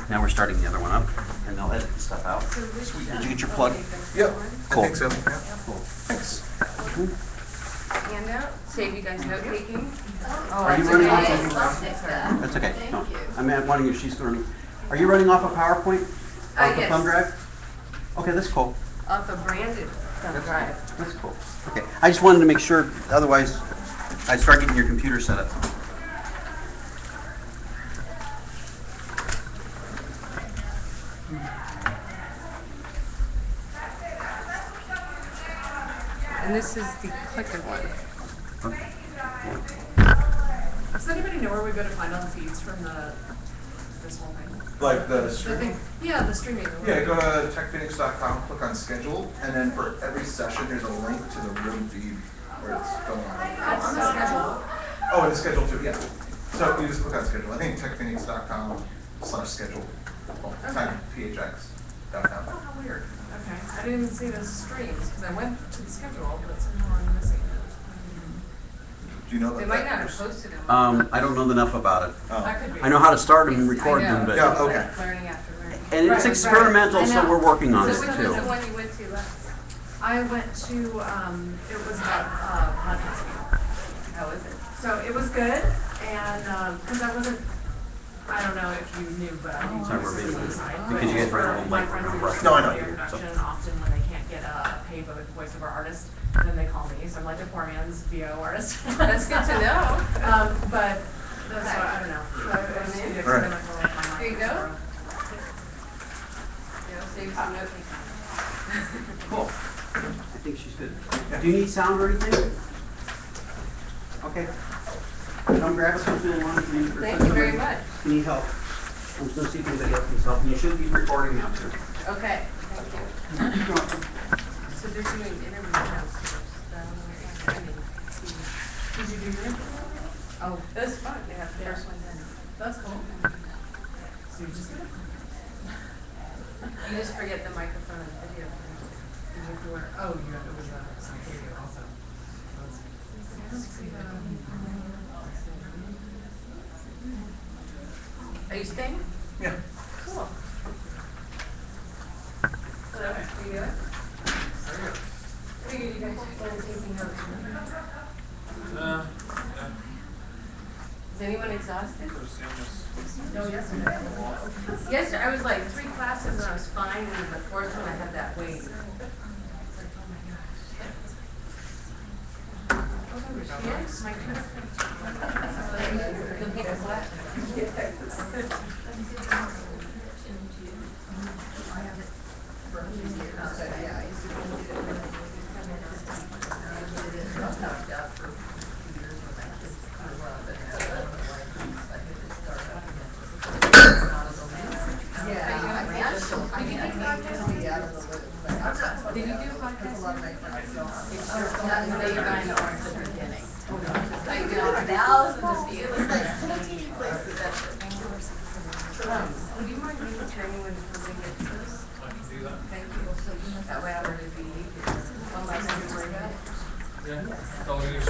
Now we're starting the other one up, and they'll edit the stuff out. Did you get your plug? Yep. Cool. I think so. Yeah. Cool. Thanks. Handout, save you guys note taking. Are you running off of? That's okay. No. I'm wondering if she's going. Are you running off a PowerPoint? Off a Yes. thumb drive? Okay, that's cool. Off a branded thumb drive. That's cool. Okay, I just wanted to make sure. Otherwise, I'd start getting your computer set up. And this is the clicker one. Okay. Does anybody know where we go to find all the feeds from this whole thing? Like the The streaming? thing, yeah, the streaming. Yeah, go to TechPHX.com, click on schedule, and then for every session, there's a link to the room feed where it's going on. On the schedule. Oh, and the schedule too, yeah. So you just click on schedule. I think TechPHX.com/schedule. TechPHX.com. Oh, how weird. Okay, I didn't even see the streams because I went to the schedule, but somehow I'm missing it. Do you know They about might that? not have posted them. I don't know enough about it. Oh. That could be. I know how to start them and record I know. them, but Yeah, okay. Learning after learning. and it's Right, experimental, right. I so know. we're working on So it which was too. the one you went to last? I went to, it was about podcasting. How is it? So it was good, and, because I wasn't, I don't know if you knew, but I do Sorry, we're use being- the side. because you guys ran a little My late, friends we're who rushing. No, I know. do production, often when they can't get a paid voiceover artist, then they call me, so I'm like a poor man's VO artist. That's good to know. But that's what, I don't know. So I just need to Right. experiment more with my There you mic, go. so. Save some note taking. Cool. I think she's good. Do you need sound or anything? Okay. Come grab us something and one if you need. or Thank you very somebody much. Need help. I'm just gonna see if anybody else needs help. You should be recording now too. Okay, thank you. So they're doing interview rounds first. Did you do your interview? Oh, that's fun. They have the first one done. That's cool. So you just did it? You just forget the microphone and video. Did you have to wear, oh, you have, it was some video also. I don't see the. Are you staying? Yeah. Cool. Hello, are you good? Figured you guys were taking notes. Is anyone exhausted? No, yesterday. Yesterday, I was like 3 classes and I was fine, and then the 4th one I had that weight. Yes, my You'll take a class. Did you do a podcast? Would you mind maybe turning when somebody gets this? I can do that. Thank you. So that way I would be one last thing to worry about. Yeah, that's all it is.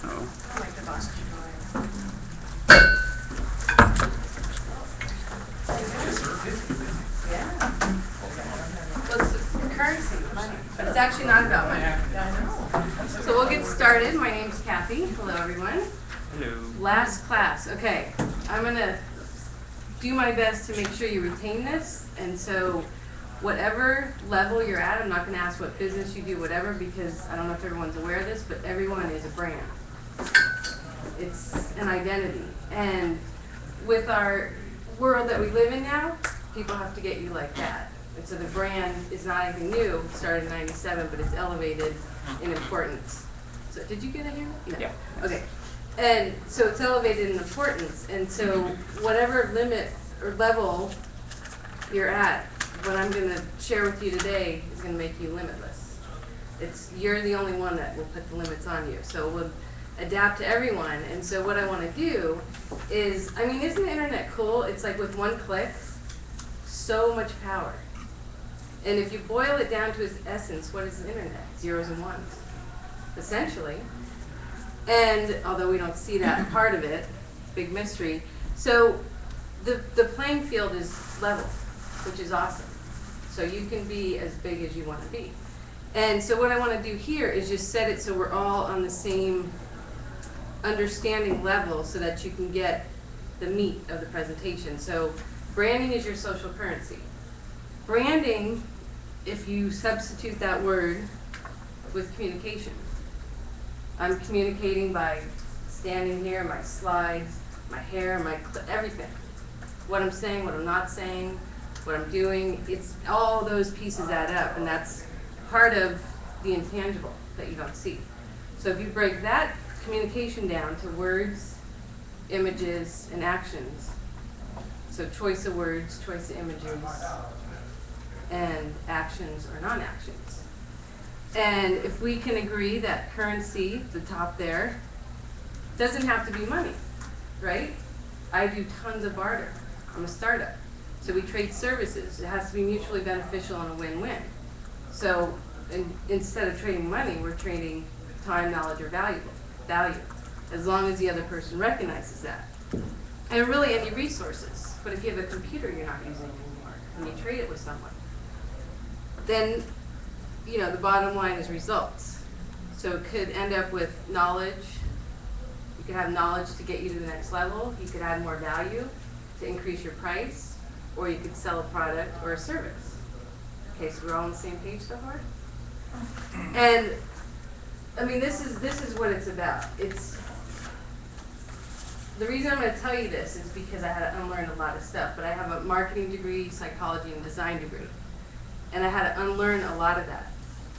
Oh. Like the box. Yeah. Well, it's currency, money, but it's actually not about money. So we'll get started. My name's Kathy. Hello, everyone. Hello. Last class. Okay, I'm gonna do my best to make sure you retain this. And so whatever level you're at, I'm not gonna ask what business you do, whatever, because I don't know if everyone's aware of this, but everyone is a brand. It's an identity. And with our world that we live in now, people have to get you like that. And so the brand is not anything new. It started in '97, but it's elevated in importance. So did you get it here? No. Yeah. Okay. And so it's elevated in importance. And so whatever limit or level you're at, what I'm going to share with you today is going to make you limitless. You're the only one that will put the limits on you. So we'll adapt to everyone. And so what I want to do is, I mean, isn't the internet cool? It's like with one click, so much power. And if you boil it down to its essence, what is the internet? Zeros and ones, essentially. And although we don't see that part of it, big mystery. So the playing field is level, which is awesome. So you can be as big as you want to be. And so what I want to do here is just set it so we're all on the same understanding level so that you can get the meat of the presentation. So branding is your social currency. Branding, if you substitute that word with communication. I'm communicating by standing here, my slides, my hair, everything. What I'm saying, what I'm not saying, what I'm doing, it's all those pieces add up, and that's part of the intangible that you don't see. So if you break that communication down to words, images, and actions, so choice of words, choice of images, and actions or non-actions. And if we can agree that currency, the top there, doesn't have to be money, right? I do tons of barter. I'm a startup. So we trade services. It has to be mutually beneficial and a win-win. So instead of trading money, we're trading time, knowledge, or value, as long as the other person recognizes that. And really any resources. But if you have a computer you're not using anymore and you trade it with someone, then the bottom line is results. So it could end up with knowledge. You could have knowledge to get you to the next level. You could add more value to increase your price, or you could sell a product or a service. Okay, so we're all on the same page so far? And I mean, this is what it's about. It's the reason I'm going to tell you this is because I had to unlearn a lot of stuff, but I have a marketing degree, psychology, and design degree. And I had to unlearn a lot of that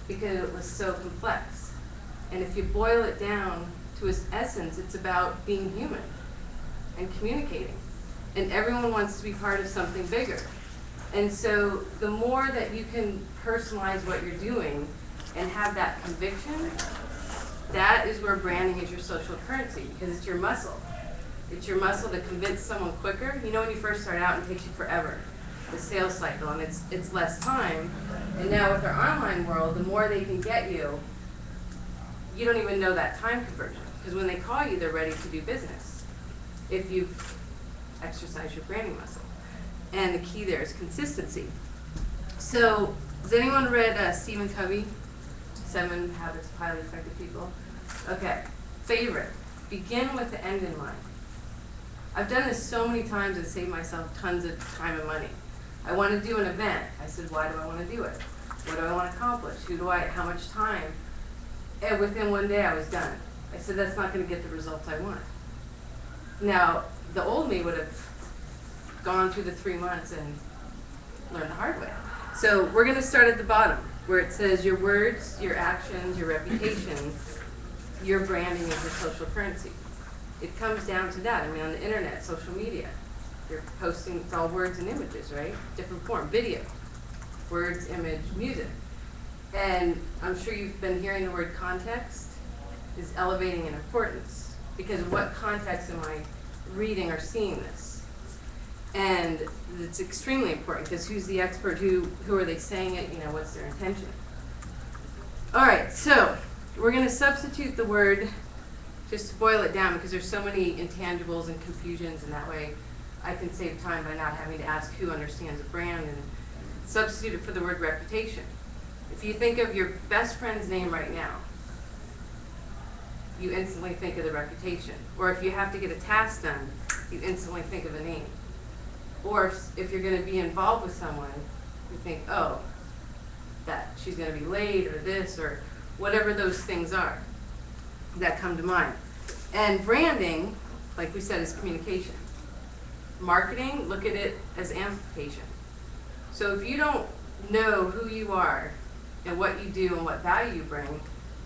because it was so complex. And if you boil it down to its essence, it's about being human and communicating. And everyone wants to be part of something bigger. And so the more that you can personalize what you're doing and have that conviction, that is where branding is your social currency, because it's your muscle. It's your muscle to convince someone quicker. You know, when you first start out, it takes you forever, the sales cycle, and it's less time. And now with our online world, the more they can get you, you don't even know that time conversion, because when they call you, they're ready to do business if you've exercised your branding muscle. And the key there is consistency. So has anyone read Stephen Covey, 7 Habits of Highly Effective People? Okay, favorite, begin with the end in mind. I've done this so many times and saved myself tons of time and money. I want to do an event. I said, why do I want to do it? What do I want to accomplish? How much time? And within one day I was done. I said, that's not going to get the results I want. Now, the old me would have gone through the 3 months and learned the hard way. So we're going to start at the bottom, where it says your words, your actions, your reputation, your branding is your social currency. It comes down to that. I mean, on the internet, social media, you're posting, it's all words and images, right? Different form, video, words, image, music. And I'm sure you've been hearing the word context is elevating in importance, because what context am I reading or seeing this? And it's extremely important, because who's the expert? Who are they saying it? What's their intention? All right, so we're going to substitute the word, just to boil it down, because there's so many intangibles and confusions, and that way I can save time by not having to ask who understands a brand, and substitute it for the word reputation. If you think of your best friend's name right now, you instantly think of the reputation. Or if you have to get a task done, you instantly think of a name. Or if you're going to be involved with someone, you think, oh, that she's going to be late, or this, or whatever those things are that come to mind. And branding, like we said, is communication. Marketing, look at it as amplification. So if you don't know who you are and what you do and what value you bring,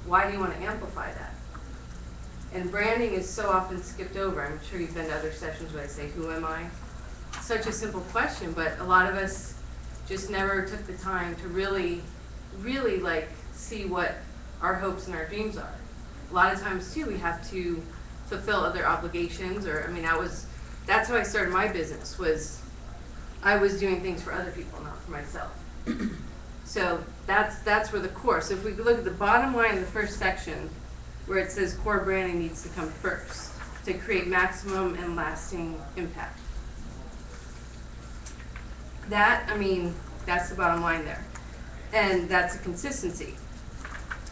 why do you want to amplify that? And branding is so often skipped over. I'm sure you've been to other sessions where they say, who am I? Such a simple question, but a lot of us just never took the time to really see what our hopes and our dreams are. A lot of times too, we have to fulfill other obligations, or that's how I started my business, was I was doing things for other people, not for myself. So that's where the core. So if we look at the bottom line of the first section, where it says core branding needs to come first to create maximum and lasting impact. that, I mean, that's the bottom line there. And that's a consistency.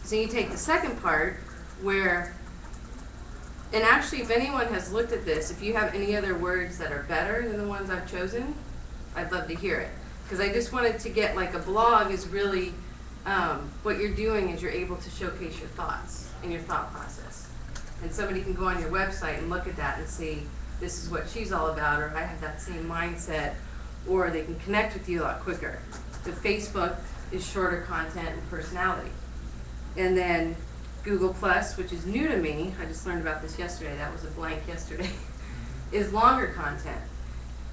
So you take the second part where, and actually if anyone has looked at this, if you have any other words that are better than the ones I've chosen, I'd love to hear it. Because I just wanted to get, like, a blog is really, what you're doing is you're able to showcase your thoughts and your thought process. And somebody can go on your website and look at that and see, this is what she's all about, or I have that same mindset, or they can connect with you a lot quicker. The Facebook is shorter content and personality. And then Google Plus, which is new to me, I just learned about this yesterday, that was a blank yesterday, is longer content.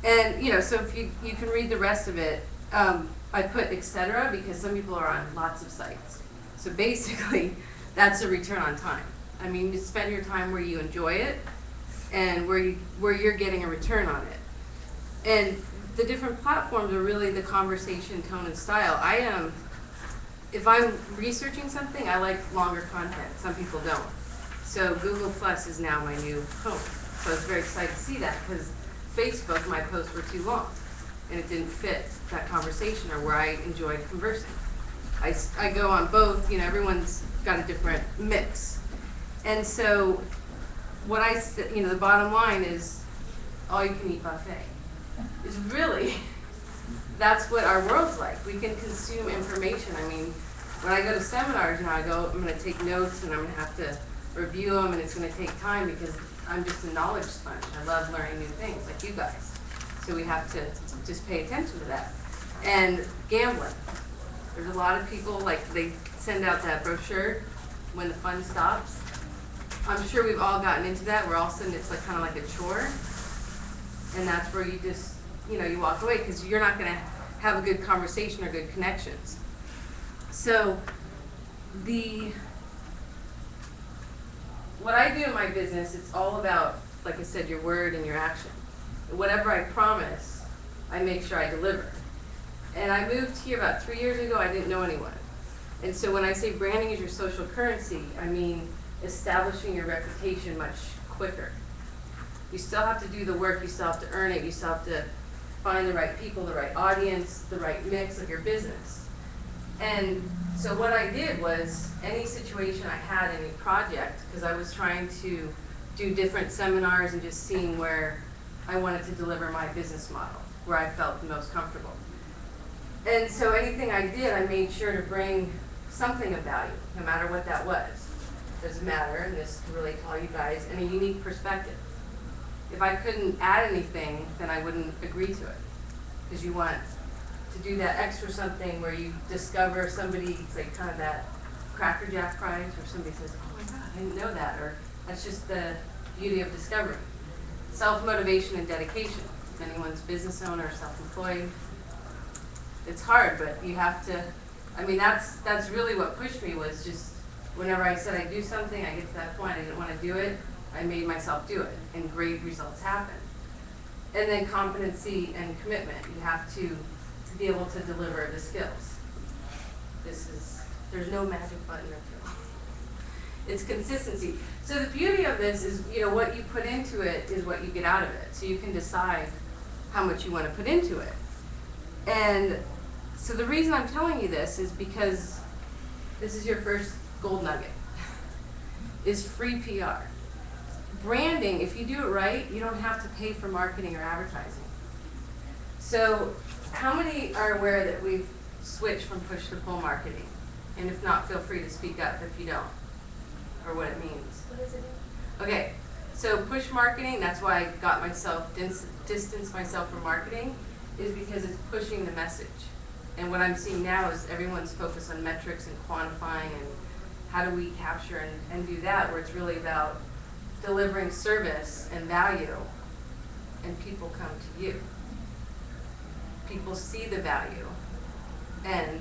And, you know, so if you can read the rest of it, I put etc. because some people are on lots of sites. So basically, that's a return on time. I mean, you spend your time where you enjoy it and where you're getting a return on it. And the different platforms are really the conversation, tone, and style. If I'm researching something, I like longer content. Some people don't. So Google Plus is now my new home. So I was very excited to see that because Facebook, my posts were too long and it didn't fit that conversation or where I enjoyed conversing. I go on both, you know, everyone's got a different mix. And so what the bottom line is all you can eat buffet. Is really, that's what our world's like. We can consume information. I mean, when I go to seminars now, I'm going to take notes and I'm going to have to review them and it's going to take time because I'm just a knowledge sponge. I love learning new things like you guys. So we have to just pay attention to that. And gambling. There's a lot of people, like they send out that brochure when the fun stops. I'm sure we've all gotten into that where all of a sudden it's like kind of like a chore. And that's where you just, you walk away because you're not going to have a good conversation or good connections. So what I do in my business, it's all about, like I said, your word and your action. Whatever I promise, I make sure I deliver. And I moved here about 3 years ago, I didn't know anyone. And so when I say branding is your social currency, I mean establishing your reputation much quicker. You still have to do the work, you still have to earn it, you still have to find the right people, the right audience, the right mix of your business. And so what I did was, any situation I had, any project, because I was trying to do different seminars and just seeing where I wanted to deliver my business model, where I felt the most comfortable. And so anything I did, I made sure to bring something of value, no matter what that was. Doesn't matter, and this can relate to all you guys, and a unique perspective. If I couldn't add anything, then I wouldn't agree to it. Because you want to do that extra something where you discover somebody, it's like kind of that Cracker Jack prize, where somebody says, oh my God, I didn't know that, or that's just the beauty of discovery. Self-motivation and dedication. If anyone's business owner, self-employed, it's hard, but you have to, I mean, that's really what pushed me, was just whenever I said I'd do something, I get to that point, I didn't want to do it, I made myself do it, and great results happen. And then competency and commitment. You have to be able to deliver the skills. There's no magic button or pill. It's consistency. So the beauty of this is, what you put into it is what you get out of it. So you can decide how much you want to put into it. And so the reason I'm telling you this is because this is your first gold nugget, is free PR. Branding, if you do it right, you don't have to pay for marketing or advertising. So how many are aware that we've switched from push to pull marketing? And if not, feel free to speak up if you don't, or what it means. What does it do? Okay, so push marketing, that's why I got myself, distanced myself from marketing, is because it's pushing the message. And what I'm seeing now is everyone's focused on metrics and quantifying and how do we capture and do that, where it's really about delivering service and value, and people come to you. People see the value, and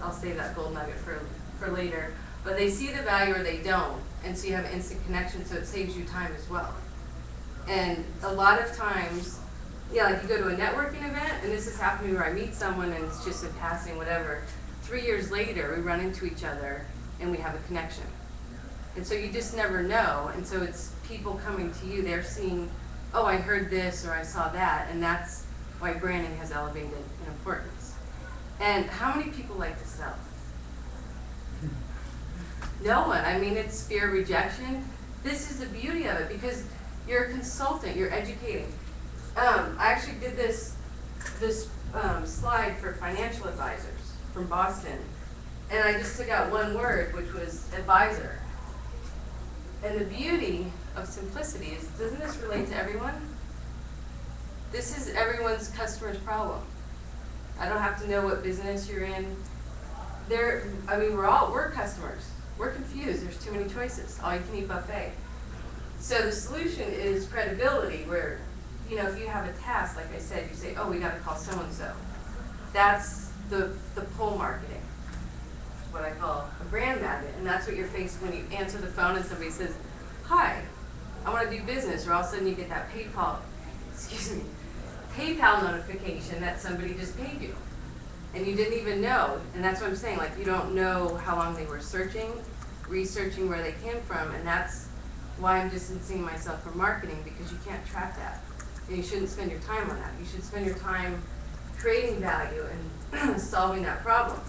I'll save that gold nugget for later, but they see the value or they don't, and so you have instant connection, so it saves you time as well. And a lot of times, like you go to a networking event, and this has happened to me where I meet someone and it's just in passing, whatever. 3 years later, we run into each other and we have a connection. And so you just never know, and so it's people coming to you, they're seeing, oh, I heard this or I saw that, and that's why branding has elevated in importance. And how many people like to sell? No one. I mean, it's fear of rejection. This is the beauty of it because you're a consultant, you're educating. I actually did this slide for financial advisors from Boston, and I just took out one word, which was advisor. And the beauty of simplicity is, doesn't this relate to everyone? This is everyone's customer's problem. I don't have to know what business you're in. We're customers. We're confused. There's too many choices. All you can eat buffet. So the solution is credibility, where, if you have a task, like I said, you say, oh, we got to call so-and-so. That's the pull marketing, what I call a brand magnet. And that's what you're faced when you answer the phone and somebody says, hi, I want to do business, or all of a sudden you get that PayPal notification that somebody just paid you. And you didn't even know. And that's what I'm saying, like, you don't know how long they were researching where they came from, and that's why I'm distancing myself from marketing, because you can't track that. And you shouldn't spend your time on that. You should spend your time creating value and solving that problem.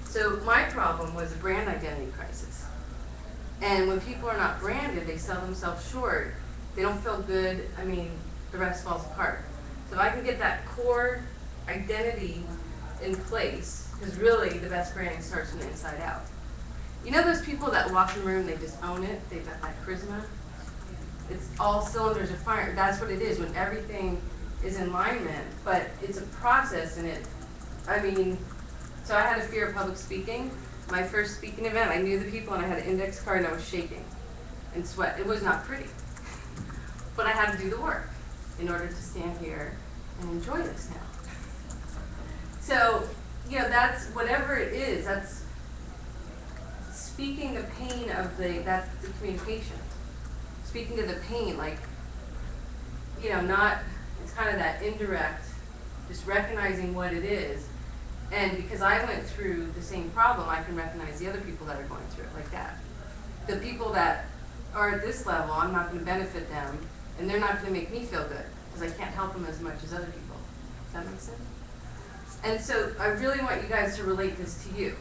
So my problem was a brand identity crisis. And when people are not branded, they sell themselves short. They don't feel good. I mean, the rest falls apart. So if I can get that core identity in place, because really the best branding starts from the inside out. You know those people that walk in the room, they just own it, they've got that charisma? It's all cylinders are firing. That's what it is when everything is in alignment, but it's a process so I had a fear of public speaking. My first speaking event, I knew the people and I had an index card and I was shaking and sweat. It was not pretty, but I had to do the work in order to stand here and enjoy this now. So, that's whatever it is, that's speaking the pain of that's the communication. Speaking to the pain, it's kind of that indirect, just recognizing what it is. And because I went through the same problem, I can recognize the other people that are going through it like that. The people that are at this level, I'm not going to benefit them, and they're not going to make me feel good, because I can't help them as much as other people. Does that make sense? And so I really want you guys to relate this to you,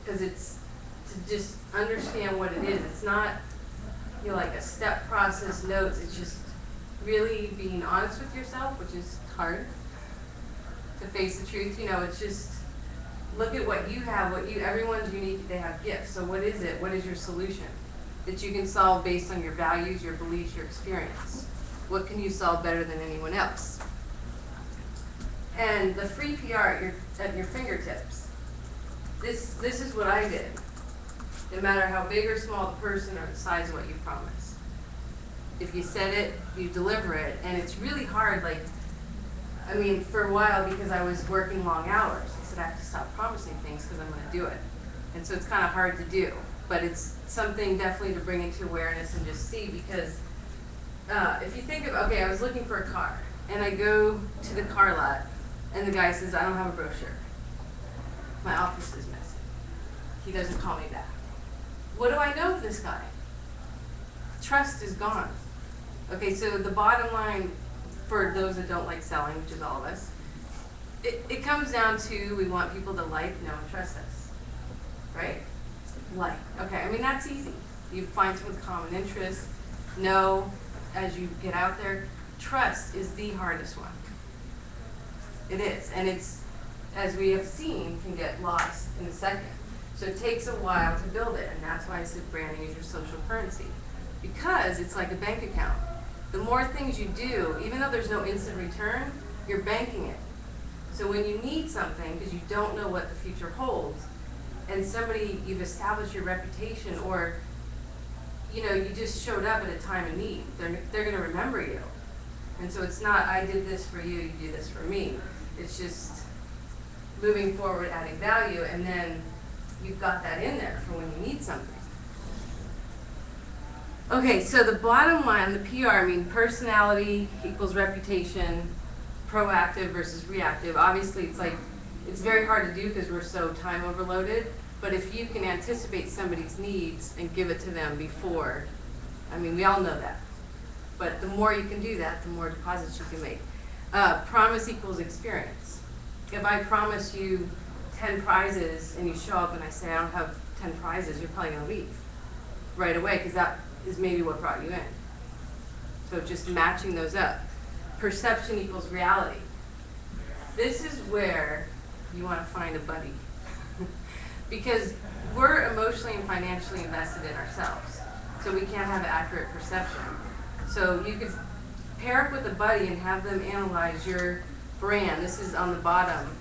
because it's to just understand what it is. It's not like a step process notes. It's just really being honest with yourself, which is hard to face the truth. It's just look at what you have. Everyone's unique. They have gifts. So what is it? What is your solution that you can solve based on your values, your beliefs, your experience? What can you solve better than anyone else? And the free PR at your fingertips. This is what I did. No matter how big or small the person or the size of what you promise. If you said it, you deliver it. And it's really hard, for a while, because I was working long hours, I said I have to stop promising things because I'm going to do it. And so it's kind of hard to do. But it's something definitely to bring into awareness and just see, because if you think of, I was looking for a car, and I go to the car lot, and the guy says, I don't have a brochure. My office is missing. He doesn't call me back. What do I know of this guy? Trust is gone. Okay, so the bottom line for those that don't like selling, which is all of us, it comes down to we want people to like, know, and trust us. Right? Like. Okay, that's easy. You find some common interest, know as you get out there. Trust is the hardest one. It is. And it's, as we have seen, can get lost in a second. So it takes a while to build it, and that's why I said branding is your social currency. Because it's like a bank account. The more things you do, even though there's no instant return, you're banking it. So when you need something, because you don't know what the future holds, and you've established your reputation, or you just showed up at a time of need, they're going to remember you. And so it's not, I did this for you, you do this for me. It's just moving forward, adding value, and then you've got that in there for when you need something. Okay, so the bottom line, the PR, personality equals reputation, proactive versus reactive. Obviously, it's very hard to do because we're so time overloaded, but if you can anticipate somebody's needs and give it to them before, we all know that. But the more you can do that, the more deposits you can make. Promise equals experience. If I promise you 10 prizes and you show up and I say I don't have 10 prizes, you're probably gonna leave right away because that is maybe what brought you in. So just matching those up. Perception equals reality. This is where you want to find a buddy. Because we're emotionally and financially invested in ourselves. So we can't have accurate perception. So you could pair up with a buddy and have them analyze your brand. This is on the bottom.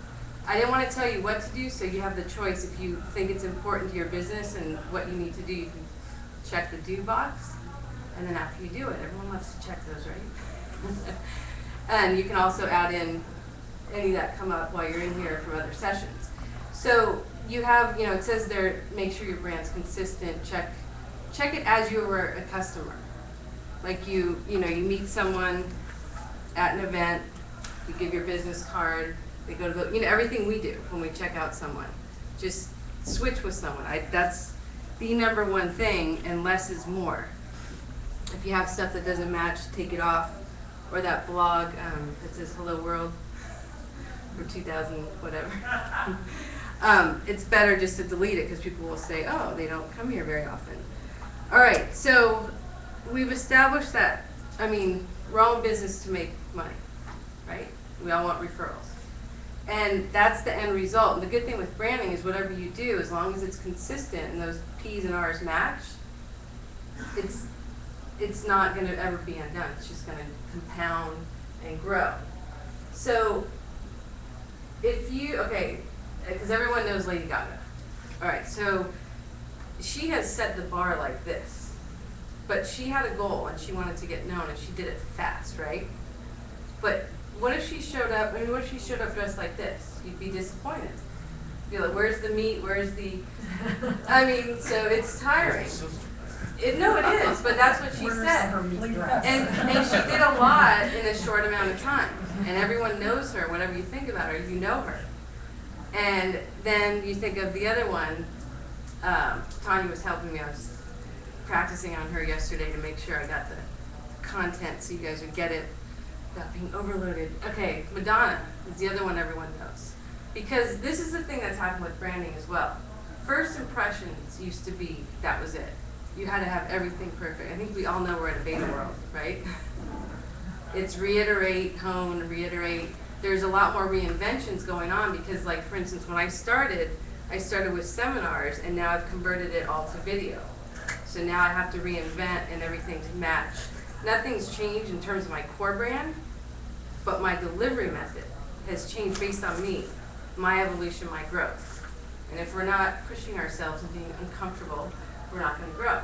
I didn't want to tell you what to do, so you have the choice. If you think it's important to your business and what you need to do, you can check the do box. And then after you do it, everyone loves to check those, right? And you can also add in any that come up while you're in here from other sessions. So you have, it says there, make sure your brand's consistent. Check it as you were a customer. Like you meet someone at an event, you give your business card, they go to the, everything we do when we check out someone. Just switch with someone. That's the number one thing, and less is more. If you have stuff that doesn't match, take it off. Or that blog that says Hello World for 2000 whatever. It's better just to delete it because people will say, oh, they don't come here very often. All right, so we've established that, we're all in business to make money, right? We all want referrals. And that's the end result. And the good thing with branding is whatever you do, as long as it's consistent and those P's and R's match, it's not going to ever be undone. It's just going to compound and grow. So because everyone knows Lady Gaga. All right, so she has set the bar like this, but she had a goal and she wanted to get known and she did it fast, right? But what if she showed up, what if she showed up dressed like this? You'd be disappointed. You'd be like, where's the meat, where's the, so it's tiring. No, it is, but that's what she said. And she did a lot in a short amount of time. And everyone knows her, whatever you think about her, you know her. And then you think of the other one, Tanya was helping me, I was practicing on her yesterday to make sure I got the content so you guys would get it without being overloaded. Okay, Madonna is the other one everyone knows. Because this is the thing that's happened with branding as well. First impressions used to be, that was it. You had to have everything perfect. I think we all know we're in a beta world, right? It's reiterate, hone, reiterate. There's a lot more reinventions going on because, like, for instance, when I started with seminars, and now I've converted it all to video. So now I have to reinvent and everything to match. Nothing's changed in terms of my core brand, but my delivery method has changed based on me, my evolution, my growth. And if we're not pushing ourselves and being uncomfortable, we're not going to grow.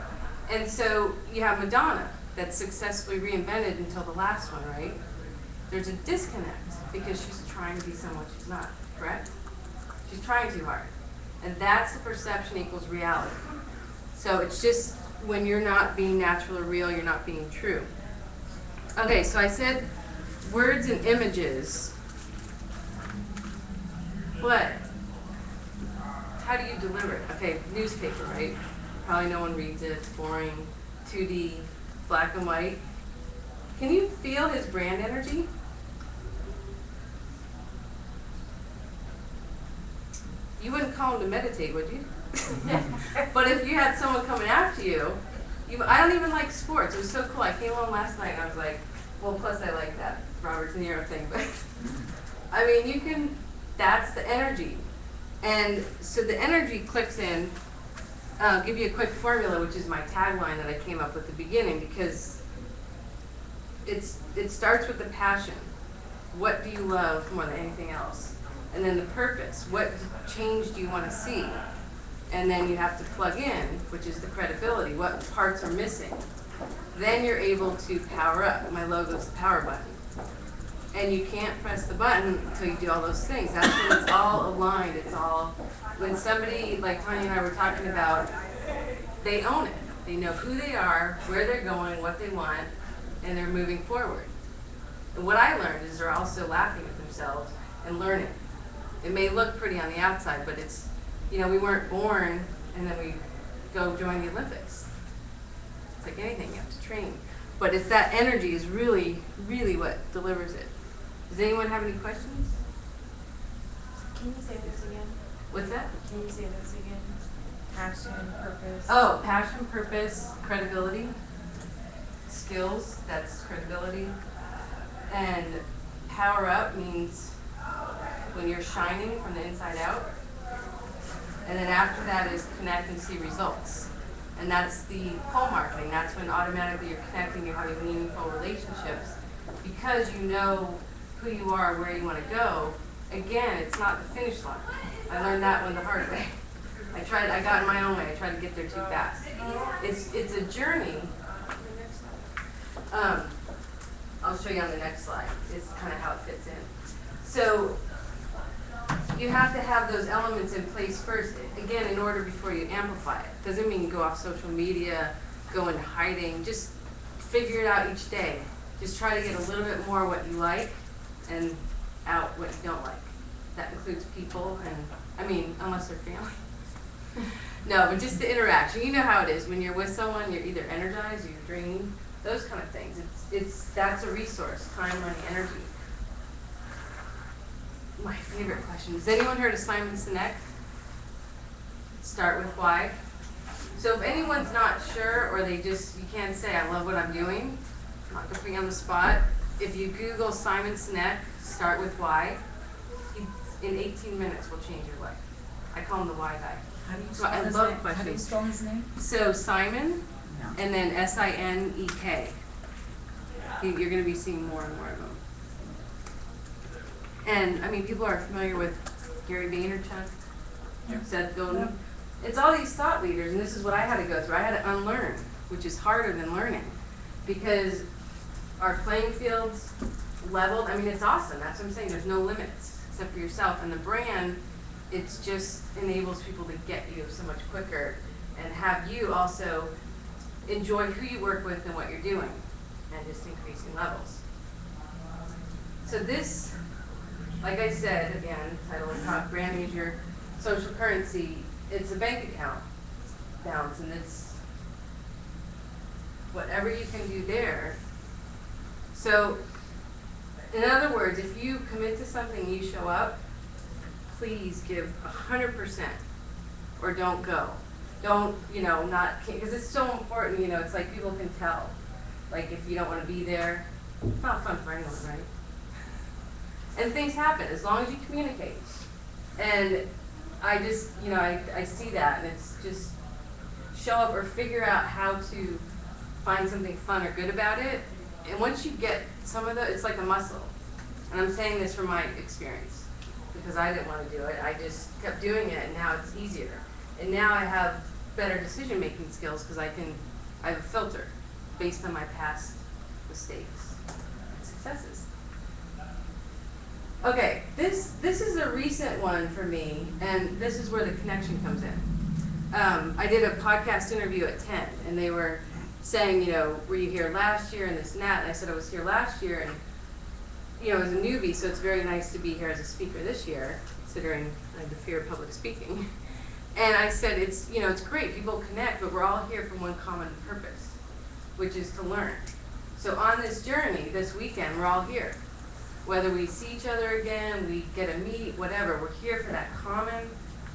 And so you have Madonna that's successfully reinvented until the last one, right? There's a disconnect because she's trying to be someone she's not, correct? She's trying too hard. And that's the perception equals reality. So it's just when you're not being natural or real, you're not being true. Okay, so I said words and images. But how do you deliver it? Okay, newspaper, right? Probably no one reads it, it's boring, 2D, black and white. Can you feel his brand energy? You wouldn't call him to meditate, would you? But if you had someone coming after you, I don't even like sports. It was so cool. I came home last night and I was like, well, plus I like that Robert De Niro thing, but that's the energy. And so the energy clicks in. I'll give you a quick formula, which is my tagline that I came up with at the beginning, because it starts with the passion. What do you love more than anything else? And then the purpose. What change do you want to see? And then you have to plug in, which is the credibility. What parts are missing? Then you're able to power up. My logo is the power button. And you can't press the button until you do all those things. That's when it's all aligned. It's all, when somebody, like Tanya and I were talking about, they own it. They know who they are, where they're going, what they want, and they're moving forward. And what I learned is they're also laughing at themselves and learning. It may look pretty on the outside, but it's, we weren't born and then we go join the Olympics. It's like anything, you have to train. But it's that energy is really, really what delivers it. Does anyone have any questions? Can you say this again? What's that? Can you say this again? Passion, purpose. Oh, passion, purpose, credibility, skills, that's credibility. And power up means when you're shining from the inside out. And then after that is connect and see results. And that's the pull marketing. That's when automatically you're connecting, you're having meaningful relationships because you know who you are, where you want to go. Again, it's not the finish line. I learned that one the hard way. I got in my own way. I tried to get there too fast. It's a journey. I'll show you on the next slide. It's kind of how it fits in. So you have to have those elements in place first, again, in order before you amplify it. Doesn't mean go off social media, go into hiding. Just figure it out each day. Just try to get a little bit more what you like and out what you don't like. That includes people and, I mean, unless they're family. No, but just the interaction. You know how it is. When you're with someone, you're either energized or you're drained. Those kind of things. That's a resource. Time, money, energy. My favorite question. Has anyone heard of Simon Sinek? Start with why. So if anyone's not sure or you can't say, I love what I'm doing, I'm not going to put you on the spot. If you Google Simon Sinek, start with why, he, in 18 minutes will change your life. I call him the why guy. How do you So spell I his love name? How do you questions. spell his name? So Simon, No. and then S-I-N-E-K. You're going to be seeing more and more of them. And, I mean, people are familiar with Gary Vaynerchuk, Yeah. Seth Godin. Yeah. It's all these thought leaders, and this is what I had to go through. I had to unlearn, which is harder than learning. Because our playing field's leveled. I mean, it's awesome. That's what I'm saying. There's no limits except for yourself. And the brand, it just enables people to get you so much quicker and have you also enjoy who you work with and what you're doing and just increasing levels. So this, like I said, again, title is top, branding is your social currency. It's a bank account balance, and it's whatever you can do there. So, in other words, if you commit to something, you show up, please give 100% or don't go. Don't, not, because it's so important, it's like people can tell. Like if you don't want to be there, it's not fun for anyone, right? And things happen as long as you communicate. And I just, I see that, and it's just show up or figure out how to find something fun or good about it. And once you get some of the, it's like a muscle. And I'm saying this from my experience because I didn't want to do it. I just kept doing it, and now it's easier. And now I have better decision-making skills because I have a filter based on my past mistakes and successes. Okay, this is a recent one for me, and this is where the connection comes in. I did a podcast interview at 10, and they were saying, were you here last year and this and that? And I said I was here last year, and as a newbie, so it's very nice to be here as a speaker this year, considering I have the fear of public speaking. And I said it's great, people connect, but we're all here for one common purpose, which is to learn. So on this journey, this weekend, we're all here. Whether we see each other again, we get to meet, whatever, we're here for that common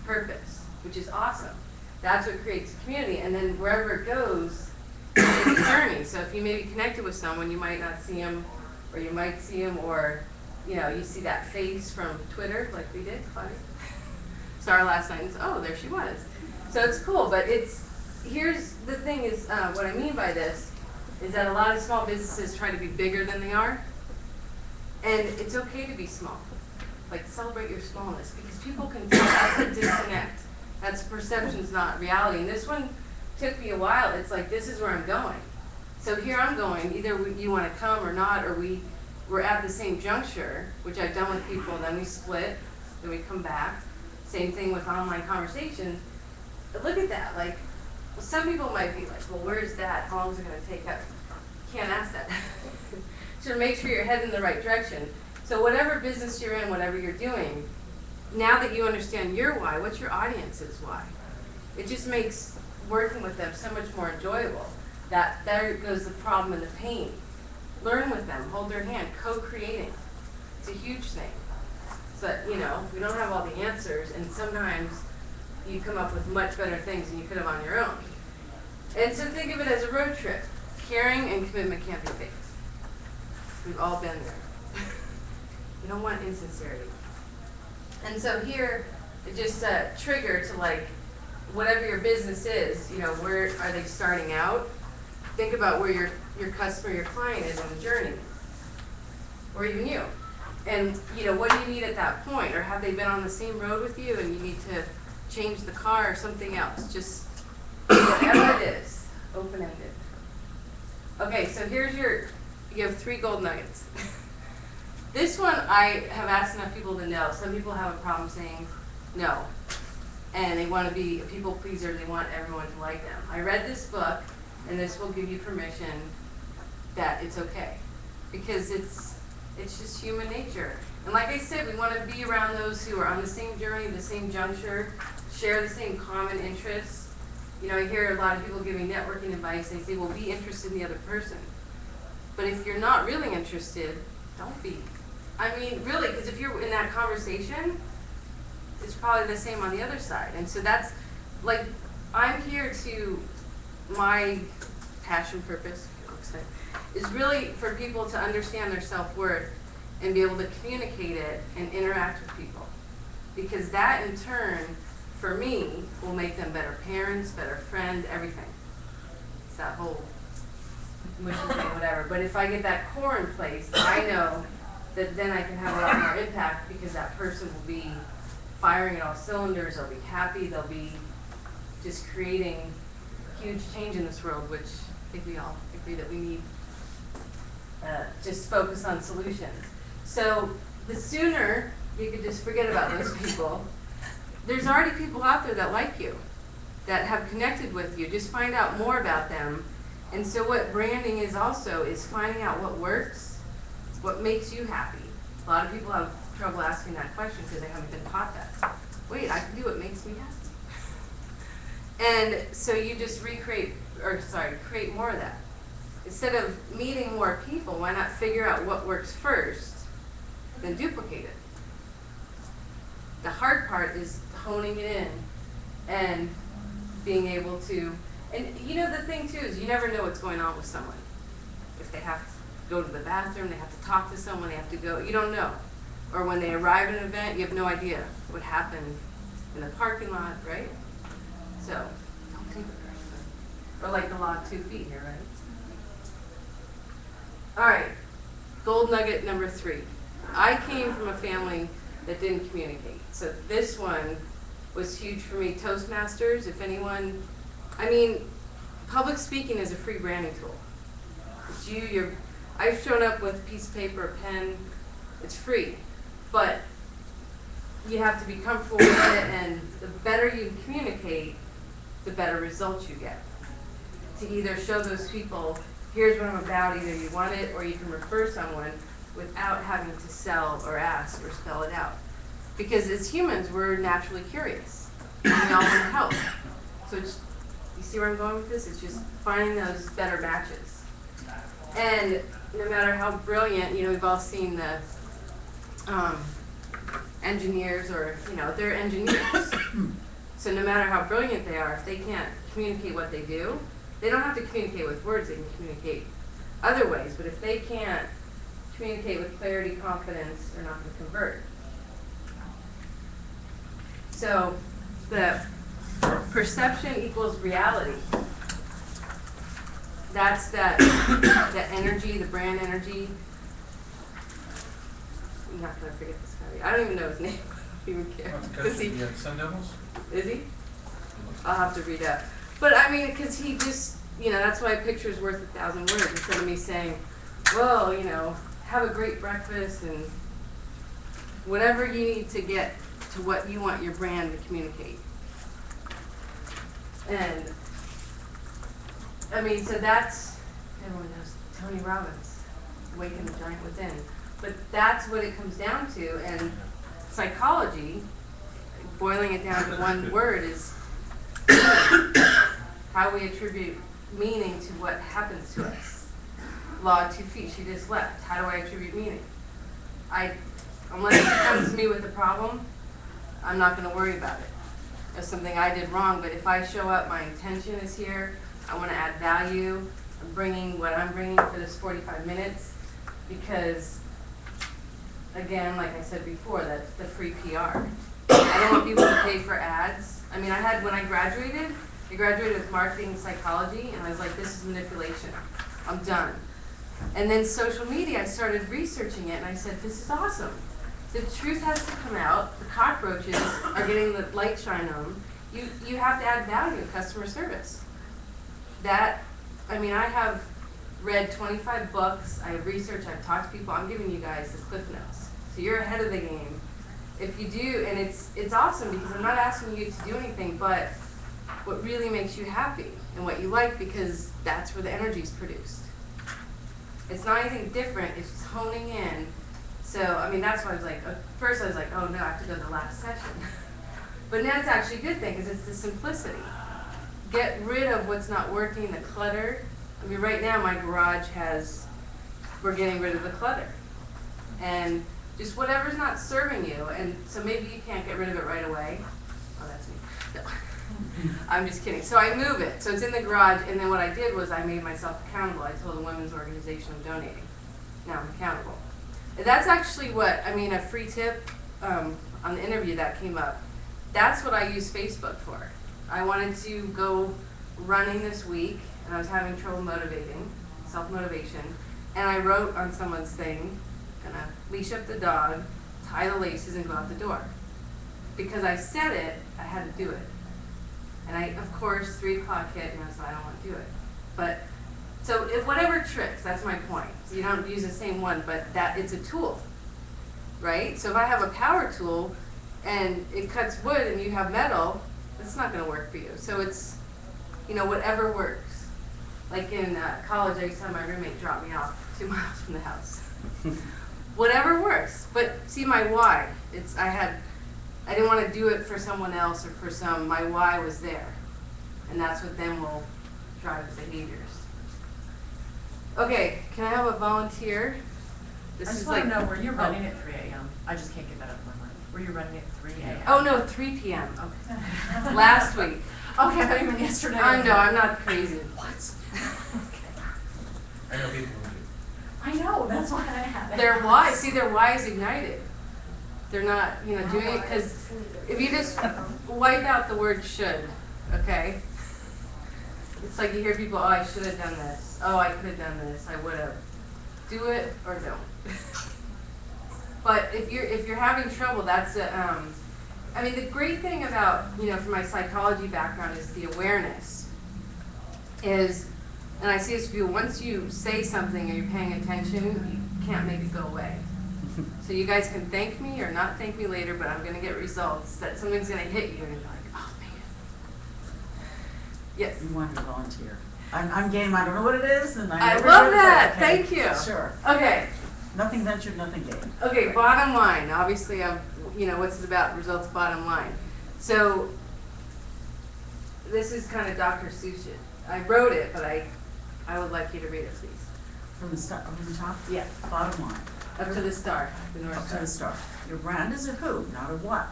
purpose, which is awesome. That's what creates a community, and then wherever it goes, it's a journey. So if you may be connected with someone, you might not see them, or you might see them, or you see that face from Twitter, like we did, Claudia. Saw her last night, and oh, there she was. So it's cool, but here's the thing is, what I mean by this is that a lot of small businesses try to be bigger than they are. And it's okay to be small. Like, celebrate your smallness, because people can tell that's a disconnect. That's perception's not reality. And this one took me a while. It's like, this is where I'm going. So here I'm going. Either you want to come or not, or we're at the same juncture, which I've done with people, then we split, then we come back. Same thing with online conversations. But look at that. Like, some people might be like, well, where's that? How long is it going to take up? You can't ask that. So make sure you're heading in the right direction. So whatever business you're in, whatever you're doing, now that you understand your why, what's your audience's why? It just makes working with them so much more enjoyable. There goes the problem and the pain. Learn with them, hold their hand, co-creating. It's a huge thing. So, you know, we don't have all the answers, and sometimes you come up with much better things than you could have on your own. And so think of it as a road trip. Caring and commitment can't be faked. We've all been there. You don't want insincerity. And so here, it's just a trigger to like, whatever your business is, you know, where are they starting out? Think about where your customer, your client is on the journey, or even you. And, you know, what do you need at that point? Or have they been on the same road with you and you need to change the car or something else? Just whatever it is, open-ended. Okay, so here's you have 3 gold nuggets. This one I have asked enough people to know. Some people have a problem saying no. And they want to be a people pleaser, they want everyone to like them. I read this book, and this will give you permission that it's okay. Because it's just human nature. And like I said, we want to be around those who are on the same journey, the same juncture, share the same common interests. You know, I hear a lot of people giving networking advice, they say, well, be interested in the other person. But if you're not really interested, don't be. I mean, really, because if you're in that conversation, it's probably the same on the other side. And so that's, like, I'm here to, my passion, purpose, is really for people to understand their self-worth and be able to communicate it and interact with people. Because that, in turn, for me, will make them better parents, better friends, everything. It's that whole mushy thing, whatever. But if I get that core in place, I know that then I can have a lot more impact because that person will be firing at all cylinders, they'll be happy, they'll be just creating huge change in this world, which I think we all agree that we need. Just focus on solutions. So the sooner you could just forget about those people, there's already people out there that like you, that have connected with you. Just find out more about them. And so what branding is also is finding out what works, what makes you happy. A lot of people have trouble asking that question because they haven't been taught that. Wait, I can do what makes me happy. And so you just create more of that. Instead of meeting more people, why not figure out what works first, then duplicate it? The hard part is honing it in and being able to, and you know the thing too is you never know what's going on with someone. If they have to go to the bathroom, they have to talk to someone, they have to go, you don't know. Or when they arrive at an event, you have no idea what happened in the parking lot, right? So, don't take it personally. Or like the law of 2 feet here, right? All right, gold nugget number 3. I came from a family that didn't communicate. So this one was huge for me. Toastmasters, if anyone, I mean, public speaking is a free branding tool. It's I've shown up with a piece of paper, a pen, it's free. But you have to be comfortable with it, and the better you communicate, the better results you get. To either show those people, here's what I'm about, either you want it or you can refer someone without having to sell or ask or spell it out. Because as humans, we're naturally curious. And we all want to help. So you see where I'm going with this? It's just finding those better matches. And no matter how brilliant, you know, we've all seen the engineers, or, you know, they're engineers. So no matter how brilliant they are, if they can't communicate what they do, they don't have to communicate with words, they can communicate other ways. But if they can't communicate with clarity, confidence, they're not going to convert. So the perception equals reality. That's that energy, the brand energy. I'm not going to forget this guy. I don't even know his name. I don't even care. Because Sun Devils? Is he? I'll have to read up. But I mean, because he just, you know, that's why a picture is worth 1,000 words. Instead of me saying, well, you know, have a great breakfast and whatever you need to get to what you want your brand to communicate. And I mean, so that's, everyone knows Tony Robbins, Awaken the Giant Within. But that's what it comes down to. And psychology, boiling it down to one word, is how we attribute meaning to what happens to us. Law of 2 feet, she just left. How do I attribute meaning? I unless it comes to me with a problem, I'm not gonna worry about it. That's something I did wrong, but if I show up, my intention is here, I wanna add value, I'm bringing what I'm bringing for this 45 minutes, because, again, like I said before, that's the free PR. I don't want people to pay for ads. I mean, when I graduated with marketing psychology, and I was like, this is manipulation. I'm done. And then social media, I started researching it, and I said, this is awesome. The truth has to come out. The cockroaches are getting the light shine on them. You have to add value in customer service. I have read 25 books, I have researched, I've talked to people, I'm giving you guys the cliff notes. So you're ahead of the game. If you do, and it's awesome because I'm not asking you to do anything but what really makes you happy and what you like, because that's where the energy is produced. It's not anything different, it's just honing in. So, that's why I was like, at first I was like, oh no, I have to go to the last session. But now it's actually a good thing because it's the simplicity. Get rid of what's not working, the clutter. Right now my garage we're getting rid of the clutter. And just whatever's not serving you, and so maybe you can't get rid of it right away. Oh, that's me. No. I'm just kidding. So I move it. So it's in the garage, and then what I did was I made myself accountable. I told the women's organization I'm donating. Now I'm accountable. And that's actually a free tip on the interview that came up. That's what I use Facebook for. I wanted to go running this week, and I was having trouble motivating, self-motivation, and I wrote on someone's thing, gonna leash up the dog, tie the laces, and go out the door. Because I said it, I had to do it. And of course, 3 o'clock hit, and I said, I don't want to do it. But, so whatever tricks, that's my point. So you don't use the same one, but it's a tool, right? So if I have a power tool, and it cuts wood, and you have metal, it's not gonna work for you. So it's, whatever works. Like in college, I used to have my roommate drop me off 2 miles from the house. Whatever works. But see my why. I didn't want to do it for someone else or for my why was there. And that's what then will drive the behaviors. Okay, can I have a volunteer? I just want to know, were you running at 3 a.m.? I just can't get that out of my mind. Were you running at 3 a.m.? Oh no, 3 p.m. Okay. Last week. Okay, I thought you meant yesterday. No, I'm not crazy. What? I know people who do. I know, that's why I have it. Their why is ignited. They're not, doing it because if you just wipe out the word should, okay? It's like you hear people, oh, I should have done this. Oh, I could have done this. I would have. Do it or don't. But if you're having trouble, that's the great thing about, from my psychology background is the awareness is, and I see this with people, once you say something or you're paying attention, you can't make it go away. So you guys can thank me or not thank me later, but I'm going to get results that something's going to hit you and you're like, oh man. Yes? You wanted to volunteer. I'm game, I don't know what it is, and I never love heard of it, that. okay? Thank you. Sure. Okay. Nothing ventured, nothing gained. Okay, bottom line. Obviously, what's it about? Results, bottom line. So, this is kind of Dr. Seuss shit. I wrote it, but I would like you to read it, please. From the top? Yeah. Bottom line. Up to the star, the North Up to Star. the start. Your brand is a who, not a what.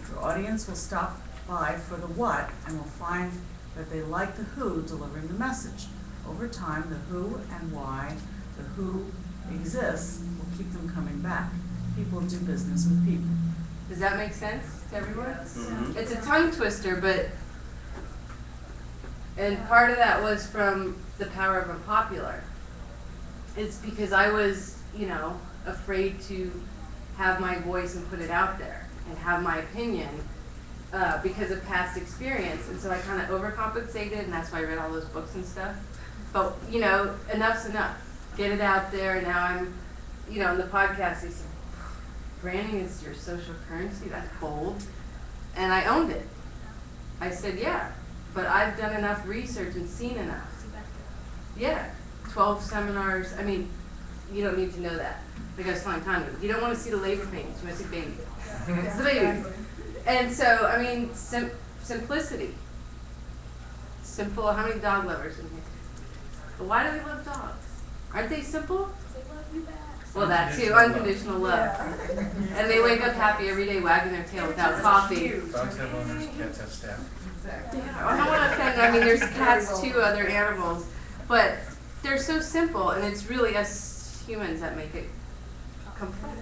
Your audience will stop by for the what and will find that they like the who delivering the message. Over time, the who and why the who exists will keep them coming back. People do business with people. Does that make sense to everyone? Mhm. It's a tongue twister, and part of that was from The Power of Unpopular. It's because I was, afraid to have my voice and put it out there and have my opinion because of past experience. And so I kind of overcompensated, and that's why I read all those books and stuff. But, enough's enough. Get it out there. Now I'm, in the podcast, they said, branding is your social currency. That's bold. And I owned it. I said, yeah, but I've done enough research and seen enough. Yeah, 12 seminars. You don't need to know that. Like I was telling Tanya, you don't want to see the labor pains. You want to see baby. It's the baby. And so, simplicity. Simple. How many dog lovers in here? But why do they love dogs? Aren't they simple? They love you back. Well, that too, unconditional love. And they wake up happy every day wagging their tail without coffee. Dogs have owners, cats have staff. I don't wanna offend, I mean, there's cats too, other animals, but they're so simple, and it's really us humans that make it complex.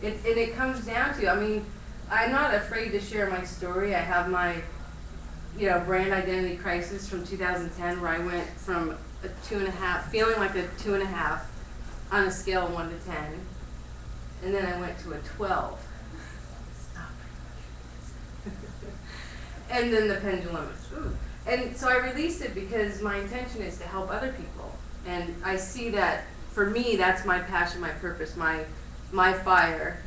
And it comes down to, I mean, I'm not afraid to share my story. I have my, brand identity crisis from 2010, where I went from a 2.5, feeling like a 2.5 on a scale of 1 to 10, and then I went to a 12. And then the pendulum. Ooh. And so I released it because my intention is to help other people. And I see that, for me, that's my passion, my purpose, my fire,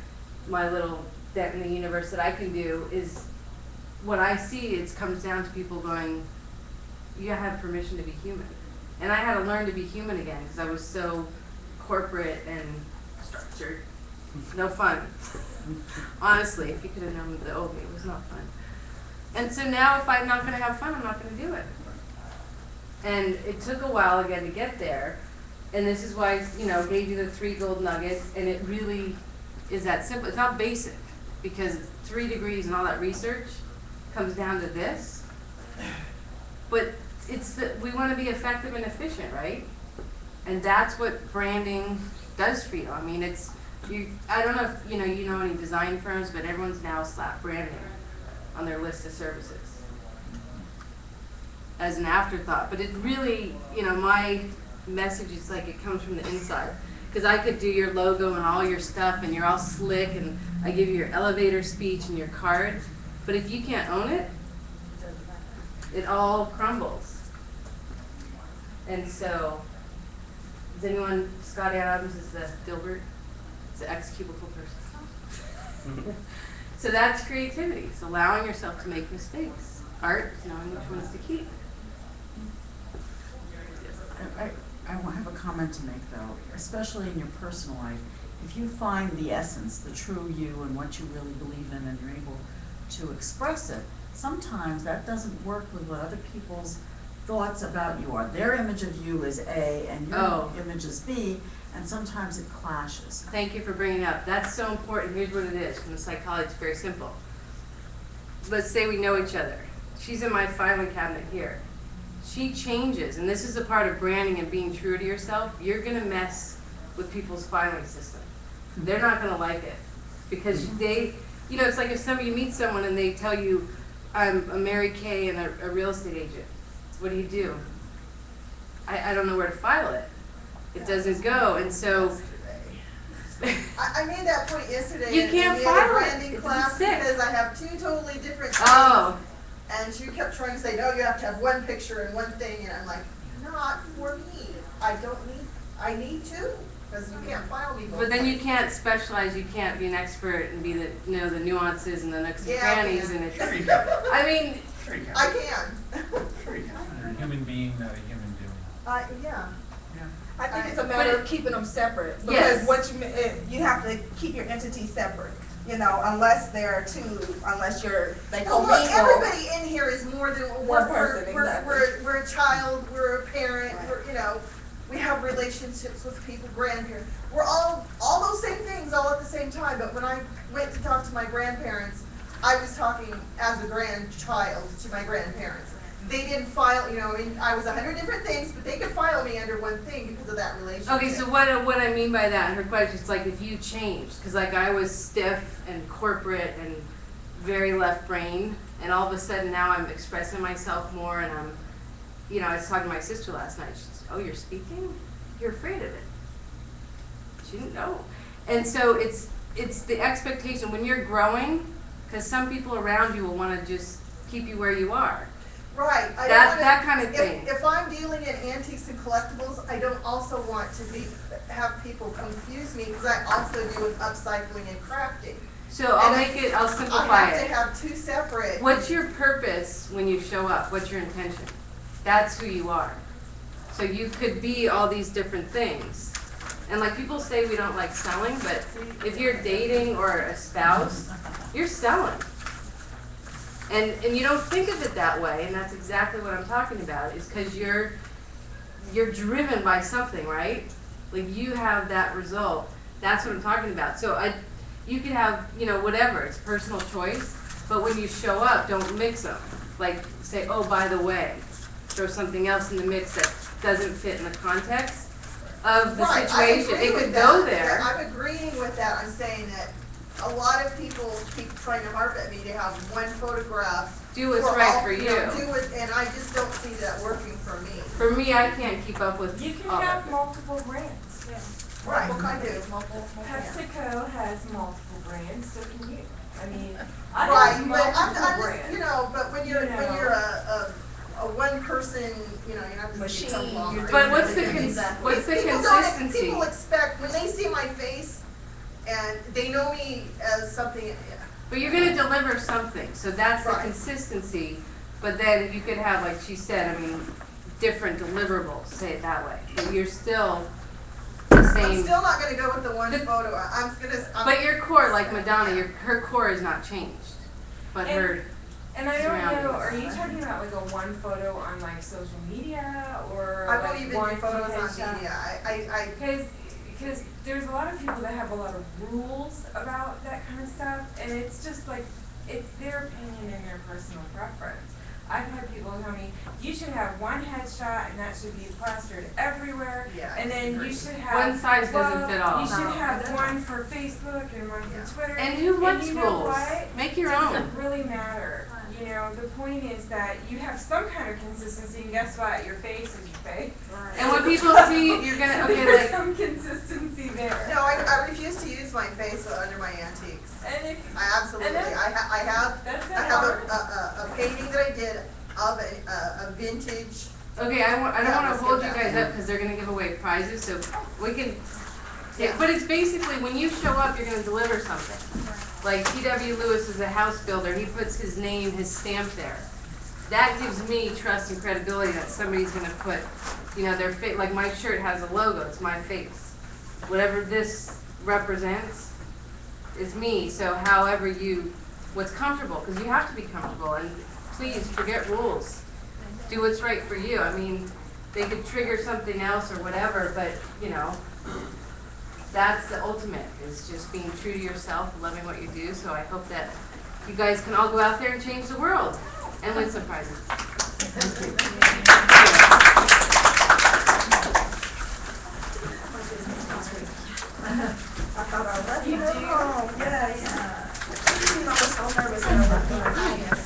my little dent in the universe that I can do is what I see. It comes down to people going, you have permission to be human. And I had to learn to be human again because I was so corporate and structured. No fun. Honestly, if you could have known the old me, it was not fun. And so now if I'm not going to have fun, I'm not going to do it. And it took a while again to get there. And this is why I, gave you the 3 gold nuggets. And it really is that simple. It's not basic because 3 degrees and all that research comes down to this. But we want to be effective and efficient, right? And that's what branding does for you. I mean, I don't know if you know any design firms, but everyone's now slapped branding on their list of services as an afterthought. But it really, my message is like it comes from the inside. Because I could do your logo and all your stuff and you're all slick and I give you your elevator speech and your card. But if you can't own it, it all crumbles. And so, is anyone, Scott Adams is the Dilbert? It's the ex-cubicle person. So that's creativity. It's allowing yourself to make mistakes. Art is knowing which ones to keep. I have a comment to make though, especially in your personal life. If you find the essence, the true you and what you really believe in and you're able to express it, sometimes that doesn't work with what other people's thoughts about you are. Their image of you is A and your image is B, and sometimes it clashes. Thank you for bringing it up. That's so important. Here's what it is. From the psychology, it's very simple. Let's say we know each other. She's in my filing cabinet here. She changes, and this is a part of branding and being true to yourself. You're going to mess with people's filing system. They're not going to like it because they, it's like if you meet someone and they tell you, I'm a Mary Kay and a real estate agent. What do? I don't know where to file it. It doesn't go, and so. I made that point yesterday You can't in the file it. branding It's class sick. because I have 2 totally different things. Oh. And she kept trying to say, no, you have to have one picture and one thing, and I'm like, not for me. I need 2, because you can't file me both But then you ways. can't specialize. You can't be an expert and be know the nuances and the nooks and Yeah, I crannies, can. and it's. Sure you can. I mean, Sure you can. I can. Sure you can. You're a human being, not a human doing. Yeah. I think it's a matter of keeping them separate, Yes. because what you have to keep your entity separate, unless they Well, commingle. look, everybody in here is more than One person, we're, exactly. we're a child, we're a parent, we have relationships with people, grandparents. We're all those same things all at the same time. But when I went to talk to my grandparents, I was talking as a grandchild to my grandparents. They didn't file, I was 100 different things, but they could file me under one thing because of that relationship. okay. So what I mean by that, her question is like if you changed, because like I was stiff and corporate and very left brain, and all of a sudden now I'm expressing myself more, and I'm, I was talking to my sister last night. She said, "Oh, you're speaking? You're afraid of it." She didn't know, and so it's the expectation when you're growing, because some people around you will want to just keep you where you are. Right. I That- don't wanna, that kind of thing. If I'm dealing in antiques and collectibles, I don't also want to have people confuse me because I also deal with upcycling and crafting. So I'll And I'll I simplify have it. to have 2 separate. What's your purpose when you show up? What's your intention? That's who you are. So you could be all these different things. And like people say we don't like selling, but if you're dating or a spouse, you're selling. And you don't think of it that way, and that's exactly what I'm talking about, is because you're driven by something, right? Like you have that result. That's what I'm talking about. So you can have, you know, whatever, it's personal choice, but when you show up, don't mix them. Like, say, oh, by the way, throw something else in the mix that doesn't fit in the context of the Right, situation. I agree It with could that. go there. I'm agreeing with that, I'm saying that a lot of people keep trying to harp at me to have one photograph. Do what's right all- for know, you. Do it, and I just don't see that working for me. For me, I can't keep up with You can all have of it. multiple brands. Right, what kind of? PepsiCo has multiple brands, so can you. I mean, I Right, have but I'm multiple just, brands. you know, but when you're, You when know. you're a one person, you know, you're not just Machine, become long. you're But what's the Exactly. what's the People don't- consistency? People expect, when they see my face and they know me as something, But you're gonna deliver something, so that's the Right. consistency. But then you could have, like she said, I mean, different deliverables, say it that way. But you're still the I'm same. still not gonna go with the one The- photo, I'm gonna, But your core, like Madonna, her core is not changed. But her, And I don't know, surroundings. are you talking about like a one photo on like social media or I like won't even one do photos on headshot? media, Because there's a lot of people that have a lot of rules about that kind of stuff, and it's just like, it's their opinion and their personal preference. I've had people tell me, you should have one headshot and that should be plastered everywhere, Yeah, and then you agree. should have. One size doesn't well, fit all. You should No. have one for Facebook and one Yeah. for Twitter. and who wants you know rules? what? Make your Doesn't own. really matter. You know, the point is that you have some kind of consistency, and guess what? Your face is your face. And when people see, you're gonna, okay, There's like, some consistency there. no, I refuse to use my face under my antiques. And if, I absolutely, And then- I have that's I have important. a painting that I did of a vintage, okay, I don't Yeah, wanna let's hold get you that. guys up, cause they're gonna give away prizes, so we can, Yeah. but it's basically, when you show up, you're gonna deliver something. Like T.W. Lewis is a house builder, he puts his name, his stamp there. That gives me trust and credibility that somebody's gonna put, you know, their face, like my shirt has a logo, it's my face. Whatever this represents is me, so however what's comfortable, because you have to be comfortable, and please forget rules. Do what's right for you. I mean, they could trigger something else or whatever, but, you know, that's the ultimate, is just being true to yourself, loving what you do. So I hope that you guys can all go out there and change the world and win some prizes. I thought I left you. Oh, yes. I was so nervous when I left you.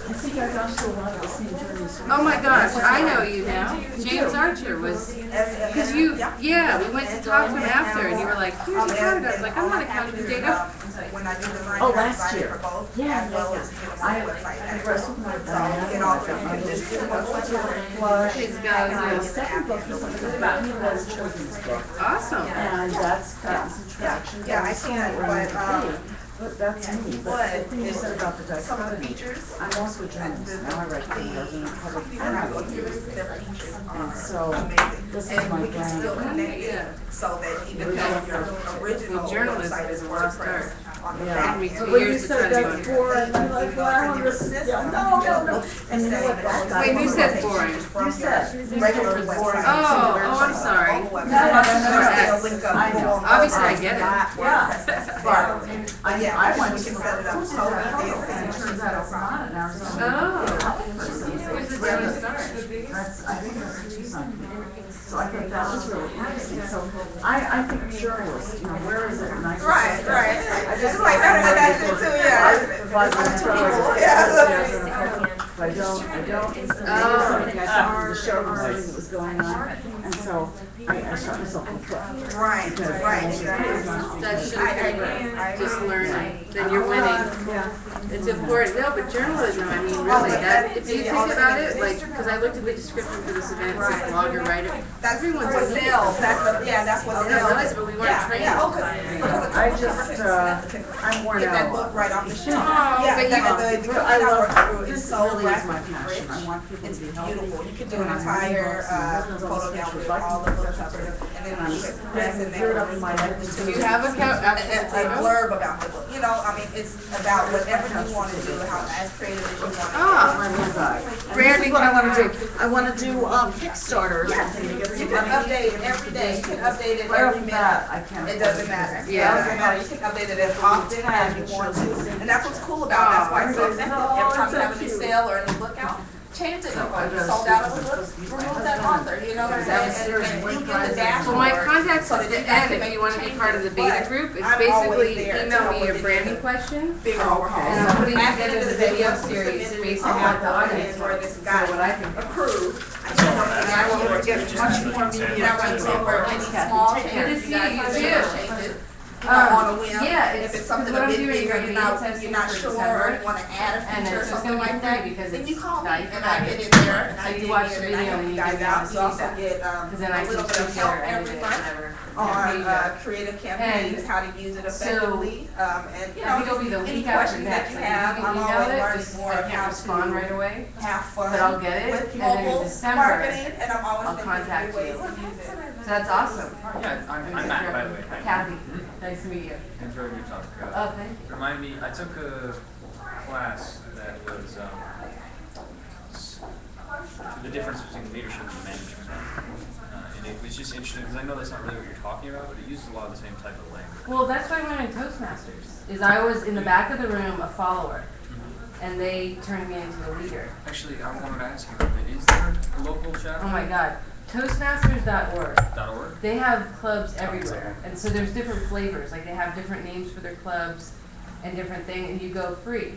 I think I've gone through a lot of the same journeys. Oh my gosh, I know you now. James Archer was, because you, yeah, we went to talk to him after, and you were like, here's a card. I was like, I'm not a couch potato. When I do design, Oh, I last design it year. for both, Yeah, as well yeah, as get them I on the website. I wrestled with my So, you know, you can just do one Flush. His And guys, the second book is about me was a children's book. awesome. And that's gotten some traction. Yeah, I Still can, not where I need but, to be, but that's me. But the thing you said about the some of the dichotomy, features, I'm also a journalist. Now I write for the President of Public these are not Comment. features, their features And are so amazing. this is And my we can still brand. connect Yeah. it so that even though your original Well, journalism website is is a lost WordPress, art. on the Yeah. back Took me end, 2 When years you to said try to that's do it. boring, I'm like, wow, this is, yeah, no. And you know what that got? Wait, who said boring? You said regular boring. website. Oh, I'm sorry. No, no, Link up I know. on Obviously, I get it. Yeah. But, I went we to can set it up so easy, And it turns out it's not an hour. Oh. Where's the daily start? That's, I think that's what she's on. So I think that was really interesting. So I think journalists, you know, where is it? And I just- Right, right. I just Like, that's it too, yeah. But I don't. Oh. Something I saw the show was something that was going on, and so I shot myself in the foot. Right, right. That should have been I just agree. learning, then you're winning. Yeah. It's important. No, but journalism, I mean, really, that, if you think about it, like, because I looked at the description for this event, it says blogger, writer. That's Everyone's what a leader. sells, that's what I sells. didn't realize, but we weren't Yeah, trained. yeah, okay. I just, I'm worn Get that out. book right off the shelf. Oh, Yeah, but the But I company I love, work through is this so really is my graphic passion. rich. I want people to It's be healthy. beautiful. You could do And an I read entire books and I read those photo pictures. gallery of Like all the the book pictures. covers, and and then you could press and Drew it up in my head. Do you have a a blurb about the book. You know, I mean, it's about whatever you want to do, how as creative as you want to be. Ah, My little guy. And this Brandon, is what I wanna do. I wanna do, Kickstarter or Yes, something to get you some can money. update it every day, you can update it Right every off the minute. bat, I can't. It doesn't matter. Yeah. It doesn't matter, you can update it as often as you want to. And that's what's cool about it, that's why it's so effective. Every time you have a new sale or a new book out, change it, you sold out of a book, remove that author, you know what I'm saying? And you get the dashboard. well, my contact's so at that the you guys end can if make you wanna be changes, part of the beta but group. It's I'm always basically there to email help me your with branding the question. bigger Oh, overhaul. okay. And I'm putting At the together end of the the day, video once you series submit it, based I on have what the the audience audience where wants. this So got what I can. approved. And I will get much more media. You know, when so for any Kathy, small take care. changes, you Good to guys see can you, make too. changes. You know, on a whim. Yeah, If it's it's something what a I'm bit doing bigger, for you're beta not testing for sure, December. you wanna add a And feature or it's just something gonna be like that, free because then it's you call me value and for I money. get in there and So I you dig watch in the and I video help and you you guys give me out. all You the also feedback. get, Cause then a I can little bit of tweak it help or edit every it, month whatever. on, Yeah. creative campaigns, how to use it effectively, and, you I think it'll know, be the any week after questions that next. you Like, have, if you I'm can always email it, learning just, more I of can't how respond right to away. have fun But I'll get it, with and then in mobile December, marketing, and I'm always I'll thinking of contact new ways you. to use it. So that's awesome. Yeah, I'm Matt, by the way. Hi. Kathy, nice to meet you. Enjoyed your talk. Oh, thank you. Remind me, I took a class that was, the difference between leadership and management. And it was just interesting, because I know that's not really what you're talking about, but it uses a lot of the same type of language. Well, that's why I went in Toastmasters, is I was in the back of the room a follower, and they turned me into a leader. Actually, I wanted to ask you, is there a local chapter? Oh my God, Toastmasters.org. .org? They have clubs everywhere, and so there's different flavors, like they have different names for their clubs and different things, and you go free.